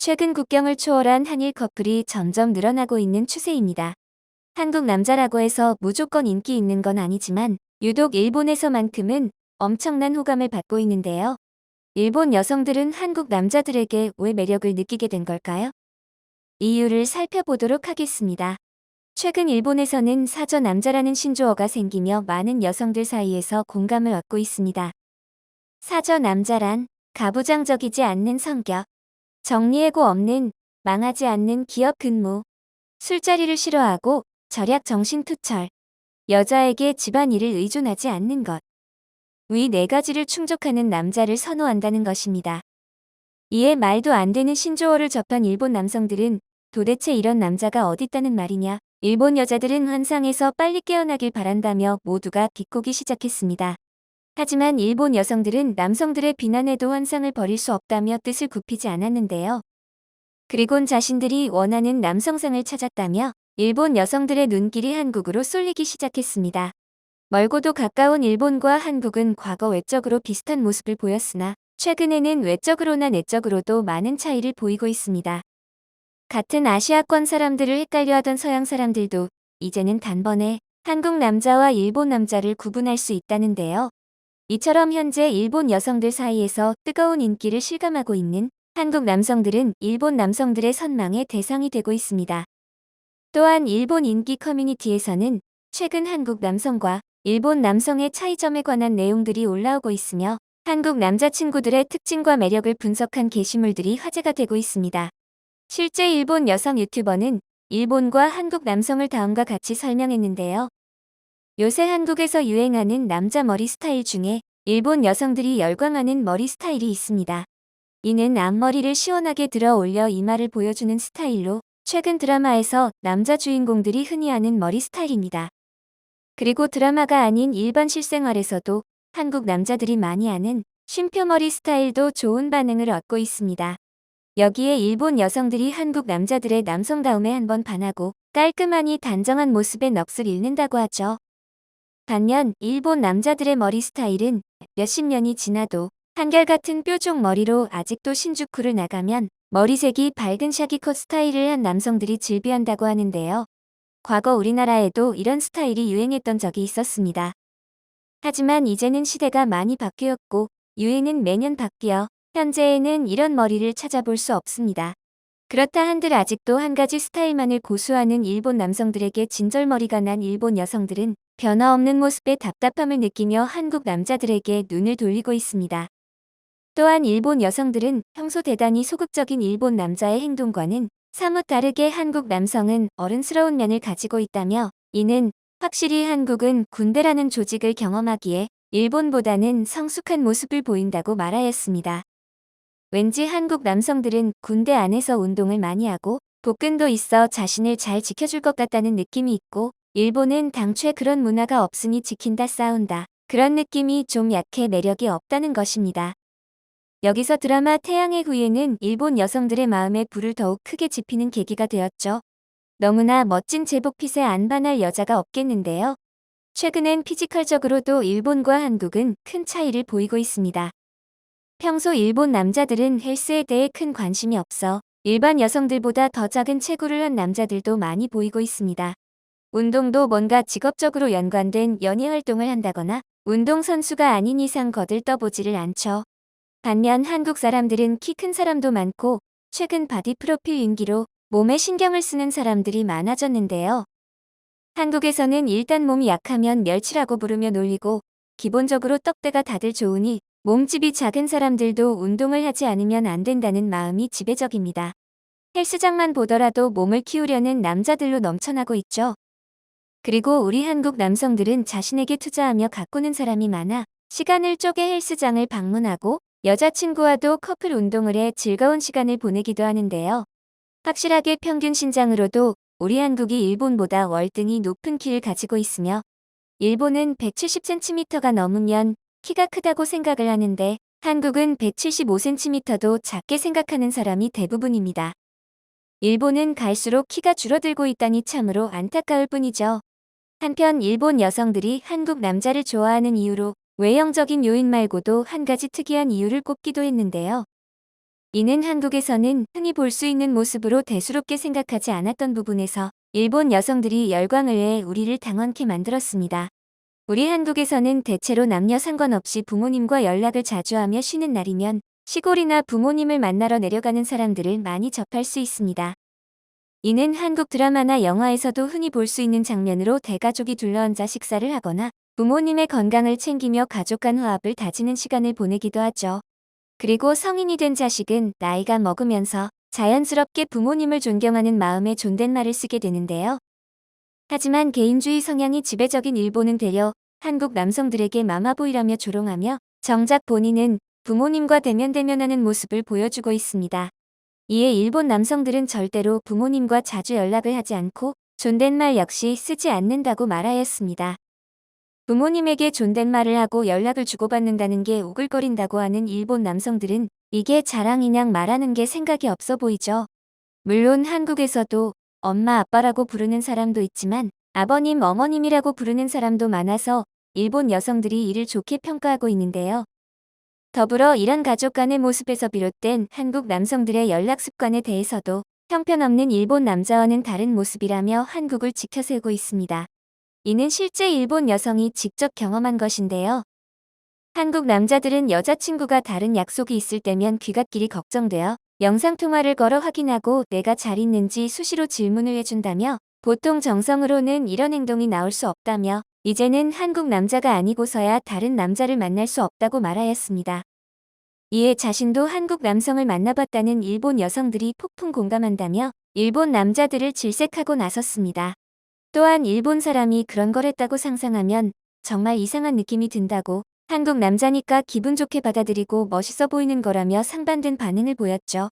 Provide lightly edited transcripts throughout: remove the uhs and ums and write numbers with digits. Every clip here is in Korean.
최근 국경을 초월한 한일 커플이 점점 늘어나고 있는 추세입니다. 한국 남자라고 해서 무조건 인기 있는 건 아니지만 유독 일본에서만큼은 엄청난 호감을 받고 있는데요. 일본 여성들은 한국 남자들에게 왜 매력을 느끼게 된 걸까요? 이유를 살펴보도록 하겠습니다. 최근 일본에서는 사저 남자라는 신조어가 생기며 많은 여성들 사이에서 공감을 얻고 있습니다. 사저 남자란 가부장적이지 않는 성격, 정리해고 없는, 망하지 않는 기업 근무, 술자리를 싫어하고 절약 정신투철, 여자에게 집안일을 의존하지 않는 것. 위 네 가지를 충족하는 남자를 선호한다는 것입니다. 이에 말도 안 되는 신조어를 접한 일본 남성들은 도대체 이런 남자가 어딨다는 말이냐, 일본 여자들은 환상에서 빨리 깨어나길 바란다며 모두가 비꼬기 시작했습니다. 하지만 일본 여성들은 남성들의 비난에도 환상을 버릴 수 없다며 뜻을 굽히지 않았는데요. 그리곤 자신들이 원하는 남성상을 찾았다며 일본 여성들의 눈길이 한국으로 쏠리기 시작했습니다. 멀고도 가까운 일본과 한국은 과거 외적으로 비슷한 모습을 보였으나 최근에는 외적으로나 내적으로도 많은 차이를 보이고 있습니다. 같은 아시아권 사람들을 헷갈려하던 서양 사람들도 이제는 단번에 한국 남자와 일본 남자를 구분할 수 있다는데요. 이처럼 현재 일본 여성들 사이에서 뜨거운 인기를 실감하고 있는 한국 남성들은 일본 남성들의 선망의 대상이 되고 있습니다. 또한 일본 인기 커뮤니티에서는 최근 한국 남성과 일본 남성의 차이점에 관한 내용들이 올라오고 있으며 한국 남자친구들의 특징과 매력을 분석한 게시물들이 화제가 되고 있습니다. 실제 일본 여성 유튜버는 일본과 한국 남성을 다음과 같이 설명했는데요. 요새 한국에서 유행하는 남자 머리 스타일 중에 일본 여성들이 열광하는 머리 스타일이 있습니다. 이는 앞머리를 시원하게 들어 올려 이마를 보여주는 스타일로 최근 드라마에서 남자 주인공들이 흔히 하는 머리 스타일입니다. 그리고 드라마가 아닌 일반 실생활에서도 한국 남자들이 많이 하는 쉼표머리 스타일도 좋은 반응을 얻고 있습니다. 여기에 일본 여성들이 한국 남자들의 남성다움에 한번 반하고 깔끔하니 단정한 모습에 넋을 잃는다고 하죠. 반면 일본 남자들의 머리 스타일은 몇십 년이 지나도 한결같은 뾰족 머리로 아직도 신주쿠를 나가면 머리색이 밝은 샤기컷 스타일을 한 남성들이 즐비한다고 하는데요. 과거 우리나라에도 이런 스타일이 유행했던 적이 있었습니다. 하지만 이제는 시대가 많이 바뀌었고 유행은 매년 바뀌어 현재에는 이런 머리를 찾아볼 수 없습니다. 그렇다 한들 아직도 한 가지 스타일만을 고수하는 일본 남성들에게 진절머리가 난 일본 여성들은 변화없는 모습에 답답함을 느끼며 한국 남자들에게 눈을 돌리고 있습니다. 또한 일본 여성들은 평소 대단히 소극적인 일본 남자의 행동과는 사뭇 다르게 한국 남성은 어른스러운 면을 가지고 있다며 이는 확실히 한국은 군대라는 조직을 경험하기에 일본보다는 성숙한 모습을 보인다고 말하였습니다. 왠지 한국 남성들은 군대 안에서 운동을 많이 하고 복근도 있어 자신을 잘 지켜줄 것 같다는 느낌이 있고 일본은 당최 그런 문화가 없으니 지킨다 싸운다. 그런 느낌이 좀 약해 매력이 없다는 것입니다. 여기서 드라마 태양의 후예는 일본 여성들의 마음에 불을 더욱 크게 지피는 계기가 되었죠. 너무나 멋진 제복핏에 안 반할 여자가 없겠는데요. 최근엔 피지컬적으로도 일본과 한국은 큰 차이를 보이고 있습니다. 평소 일본 남자들은 헬스에 대해 큰 관심이 없어 일반 여성들보다 더 작은 체구를 한 남자들도 많이 보이고 있습니다. 운동도 뭔가 직업적으로 연관된 연예 활동을 한다거나 운동선수가 아닌 이상 거들떠보지를 않죠. 반면 한국 사람들은 키 큰 사람도 많고 최근 바디 프로필 인기로 몸에 신경을 쓰는 사람들이 많아졌는데요. 한국에서는 일단 몸이 약하면 멸치라고 부르며 놀리고 기본적으로 떡대가 다들 좋으니 몸집이 작은 사람들도 운동을 하지 않으면 안 된다는 마음이 지배적입니다. 헬스장만 보더라도 몸을 키우려는 남자들로 넘쳐나고 있죠. 그리고 우리 한국 남성들은 자신에게 투자하며 가꾸는 사람이 많아 시간을 쪼개 헬스장을 방문하고 여자친구와도 커플 운동을 해 즐거운 시간을 보내기도 하는데요. 확실하게 평균 신장으로도 우리 한국이 일본보다 월등히 높은 키를 가지고 있으며 일본은 170cm가 넘으면 키가 크다고 생각을 하는데 한국은 175cm도 작게 생각하는 사람이 대부분입니다. 일본은 갈수록 키가 줄어들고 있다니 참으로 안타까울 뿐이죠. 한편 일본 여성들이 한국 남자를 좋아하는 이유로 외형적인 요인 말고도 한 가지 특이한 이유를 꼽기도 했는데요. 이는 한국에서는 흔히 볼 수 있는 모습으로 대수롭게 생각하지 않았던 부분에서 일본 여성들이 열광을 해 우리를 당황케 만들었습니다. 우리 한국에서는 대체로 남녀 상관없이 부모님과 연락을 자주 하며 쉬는 날이면 시골이나 부모님을 만나러 내려가는 사람들을 많이 접할 수 있습니다. 이는 한국 드라마나 영화에서도 흔히 볼 수 있는 장면으로 대가족이 둘러앉아 식사를 하거나 부모님의 건강을 챙기며 가족 간 화합을 다지는 시간을 보내기도 하죠. 그리고 성인이 된 자식은 나이가 먹으면서 자연스럽게 부모님을 존경하는 마음에 존댓말을 쓰게 되는데요. 하지만 개인주의 성향이 지배적인 일본은 되려 한국 남성들에게 마마보이라며 조롱하며 정작 본인은 부모님과 대면대면하는 모습을 보여주고 있습니다. 이에 일본 남성들은 절대로 부모님과 자주 연락을 하지 않고 존댓말 역시 쓰지 않는다고 말하였습니다. 부모님에게 존댓말을 하고 연락을 주고받는다는 게 오글거린다고 하는 일본 남성들은 이게 자랑이냥 말하는 게 생각이 없어 보이죠. 물론 한국에서도 엄마 아빠라고 부르는 사람도 있지만 아버님 어머님이라고 부르는 사람도 많아서 일본 여성들이 이를 좋게 평가하고 있는데요. 더불어 이런 가족 간의 모습에서 비롯된 한국 남성들의 연락 습관에 대해서도 형편없는 일본 남자와는 다른 모습이라며 한국을 지켜세우고 있습니다. 이는 실제 일본 여성이 직접 경험한 것인데요. 한국 남자들은 여자친구가 다른 약속이 있을 때면 귀갓길이 걱정되어 영상통화를 걸어 확인하고 내가 잘 있는지 수시로 질문을 해준다며 보통 정성으로는 이런 행동이 나올 수 없다며 이제는 한국 남자가 아니고서야 다른 남자를 만날 수 없다고 말하였습니다. 이에 자신도 한국 남성을 만나봤다는 일본 여성들이 폭풍 공감한다며 일본 남자들을 질색하고 나섰습니다. 또한 일본 사람이 그런 걸 했다고 상상하면 정말 이상한 느낌이 든다고 한국 남자니까 기분 좋게 받아들이고 멋있어 보이는 거라며 상반된 반응을 보였죠.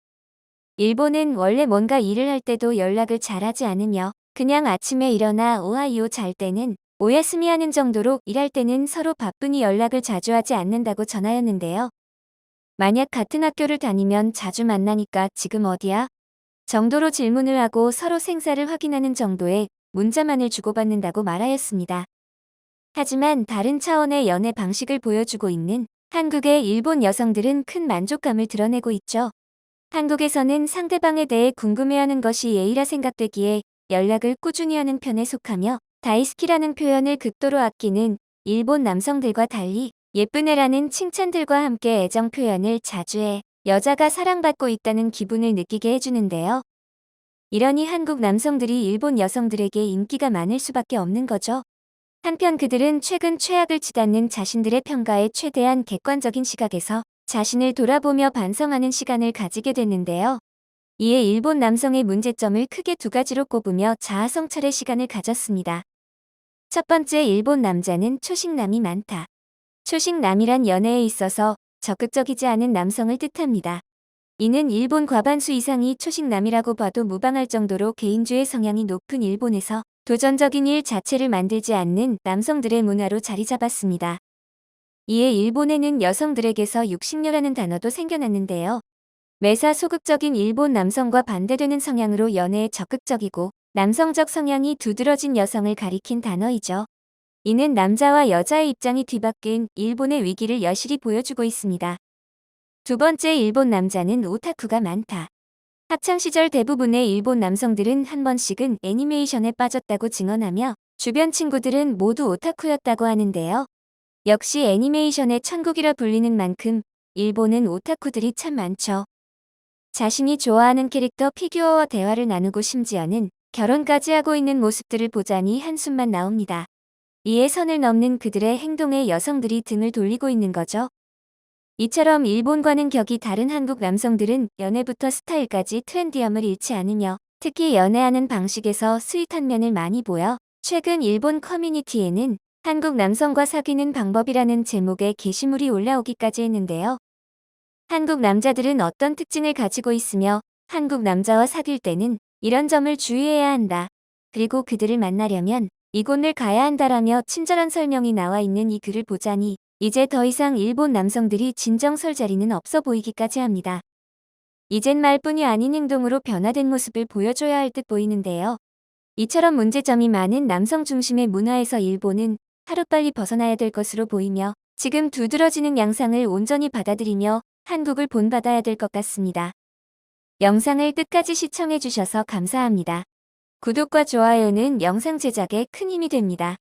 일본은 원래 뭔가 일을 할 때도 연락을 잘하지 않으며 그냥 아침에 일어나 오하이오 잘 때는 오야스미 하는 정도로 일할 때는 서로 바쁘니 연락을 자주 하지 않는다고 전하였는데요. 만약 같은 학교를 다니면 자주 만나니까 지금 어디야? 정도로 질문을 하고 서로 생사를 확인하는 정도의 문자만을 주고받는다고 말하였습니다. 하지만 다른 차원의 연애 방식을 보여주고 있는 한국의 일본 여성들은 큰 만족감을 드러내고 있죠. 한국에서는 상대방에 대해 궁금해하는 것이 예의라 생각되기에 연락을 꾸준히 하는 편에 속하며 다이스키라는 표현을 극도로 아끼는 일본 남성들과 달리 예쁘네라는 칭찬들과 함께 애정 표현을 자주 해 여자가 사랑받고 있다는 기분을 느끼게 해주는데요. 이러니 한국 남성들이 일본 여성들에게 인기가 많을 수밖에 없는 거죠. 한편 그들은 최근 최악을 치닫는 자신들의 평가에 최대한 객관적인 시각에서 자신을 돌아보며 반성하는 시간을 가지게 됐는데요. 이에 일본 남성의 문제점을 크게 두 가지로 꼽으며 자아 성찰의 시간을 가졌습니다. 첫 번째, 일본 남자는 초식남이 많다. 초식남이란 연애에 있어서 적극적이지 않은 남성을 뜻합니다. 이는 일본 과반수 이상이 초식남이라고 봐도 무방할 정도로 개인주의 성향이 높은 일본에서 도전적인 일 자체를 만들지 않는 남성들의 문화로 자리 잡았습니다. 이에 일본에는 여성들에게서 육식녀라는 단어도 생겨났는데요. 매사 소극적인 일본 남성과 반대되는 성향으로 연애에 적극적이고 남성적 성향이 두드러진 여성을 가리킨 단어이죠. 이는 남자와 여자의 입장이 뒤바뀐 일본의 위기를 여실히 보여주고 있습니다. 두 번째, 일본 남자는 오타쿠가 많다. 학창시절 대부분의 일본 남성들은 한 번씩은 애니메이션에 빠졌다고 증언하며 주변 친구들은 모두 오타쿠였다고 하는데요. 역시 애니메이션의 천국이라 불리는 만큼 일본은 오타쿠들이 참 많죠. 자신이 좋아하는 캐릭터 피규어와 대화를 나누고 심지어는 결혼까지 하고 있는 모습들을 보자니 한숨만 나옵니다. 이에 선을 넘는 그들의 행동에 여성들이 등을 돌리고 있는 거죠. 이처럼 일본과는 격이 다른 한국 남성들은 연애부터 스타일까지 트렌디함을 잃지 않으며 특히 연애하는 방식에서 스윗한 면을 많이 보여 최근 일본 커뮤니티에는 한국 남성과 사귀는 방법이라는 제목의 게시물이 올라오기까지 했는데요. 한국 남자들은 어떤 특징을 가지고 있으며 한국 남자와 사귈 때는 이런 점을 주의해야 한다. 그리고 그들을 만나려면 이곳을 가야 한다라며 친절한 설명이 나와 있는 이 글을 보자니 이제 더 이상 일본 남성들이 진정 설 자리는 없어 보이기까지 합니다. 이젠 말뿐이 아닌 행동으로 변화된 모습을 보여줘야 할 듯 보이는데요. 이처럼 문제점이 많은 남성 중심의 문화에서 일본은 하루빨리 벗어나야 될 것으로 보이며 지금 두드러지는 양상을 온전히 받아들이며 한국을 본받아야 될 것 같습니다. 영상을 끝까지 시청해주셔서 감사합니다. 구독과 좋아요는 영상 제작에 큰 힘이 됩니다.